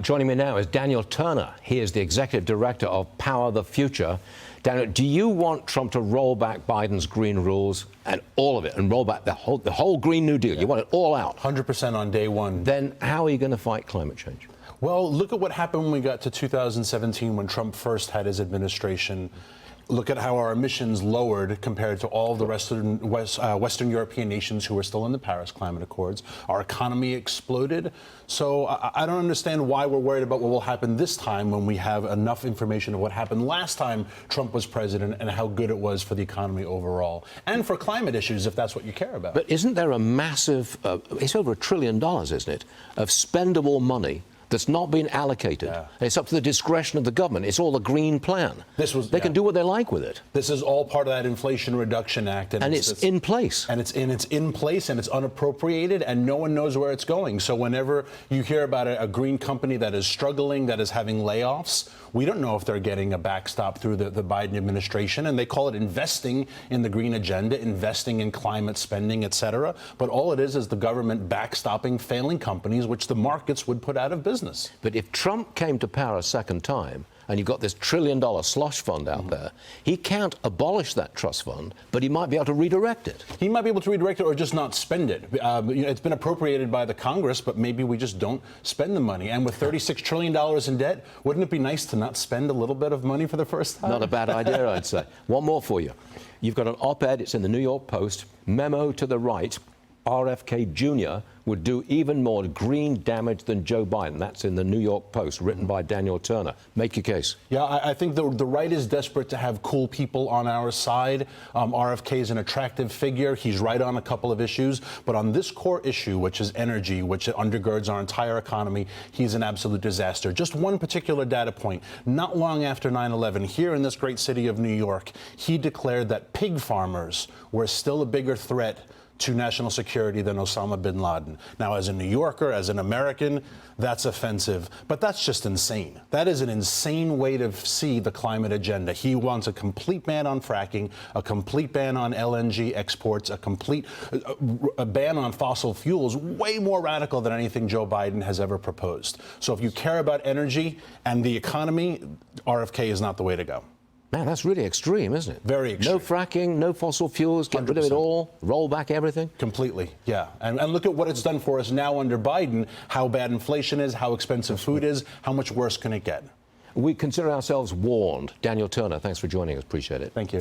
Joining me now is Daniel Turner. He is the executive director of Power the Future. Daniel, do you want Trump to roll back Biden's green rules and all of it, and roll back the whole Green New Deal? Yeah. You want it all out? 100% on day one. Then how are you going to fight climate change? Well, look at what happened when we got to 2017 when Trump first had his administration. Look at how our emissions lowered compared to all the rest of Western European nations who were still in the Paris Climate Accords. Our economy exploded. So I don't understand why we're worried about what will happen this time when we have enough information of what happened last time Trump was president and how good it was for the economy overall. And for climate issues, if that's what you care about. But isn't there a massive, it's over $1 trillion, isn't it, of spendable money that's not been allocated? Yeah. It's up to the discretion of the government. It's all a green plan. They can do what they like with it. This is all part of that Inflation Reduction Act. And it's in place. And it's in place, and it's unappropriated, and no one knows where it's going. So whenever you hear about a green company that is struggling, that is having layoffs, we don't know if they're getting a backstop through the Biden administration. And they call it investing in the green agenda, investing in climate spending, et cetera. But all it is the government backstopping failing companies, which the markets would put out of business. But if Trump came to power a second time, and you've got this $1 trillion slush fund out there, he can't abolish that trust fund, but he might be able to redirect it. He might be able to redirect it or just not spend it. It's been appropriated by the Congress, but maybe we just don't spend the money. And with $36 trillion in debt, wouldn't it be nice to not spend a little bit of money for the first time? Not a bad idea, I'd say. One more for you. You've got an op-ed, it's in the New York Post, memo to the right. RFK Jr. would do even more green damage than Joe Biden. That's in the New York Post, written by Daniel Turner. Make your case. Yeah, I think the right is desperate to have cool people on our side. RFK is an attractive figure. He's right on a couple of issues. But on this core issue, which is energy, which undergirds our entire economy, he's an absolute disaster. Just one particular data point. Not long after 9/11, here in this great city of New York, he declared that pig farmers were still a bigger threat to national security than Osama bin Laden. Now, as a New Yorker, as an American, that's offensive, but that's just insane. That is an insane way to see the climate agenda. He wants a complete ban on fracking, a complete ban on LNG exports, a complete ban on fossil fuels, way more radical than anything Joe Biden has ever proposed. So if you care about energy and the economy, RFK is not the way to go. Man, that's really extreme, isn't it? Very extreme. No fracking, no fossil fuels, get 100%. Rid of it all, roll back everything? Completely, yeah. And look at what it's done for us now under Biden, how bad inflation is, how expensive food is, how much worse can it get? We consider ourselves warned. Daniel Turner, thanks for joining us. Appreciate it. Thank you.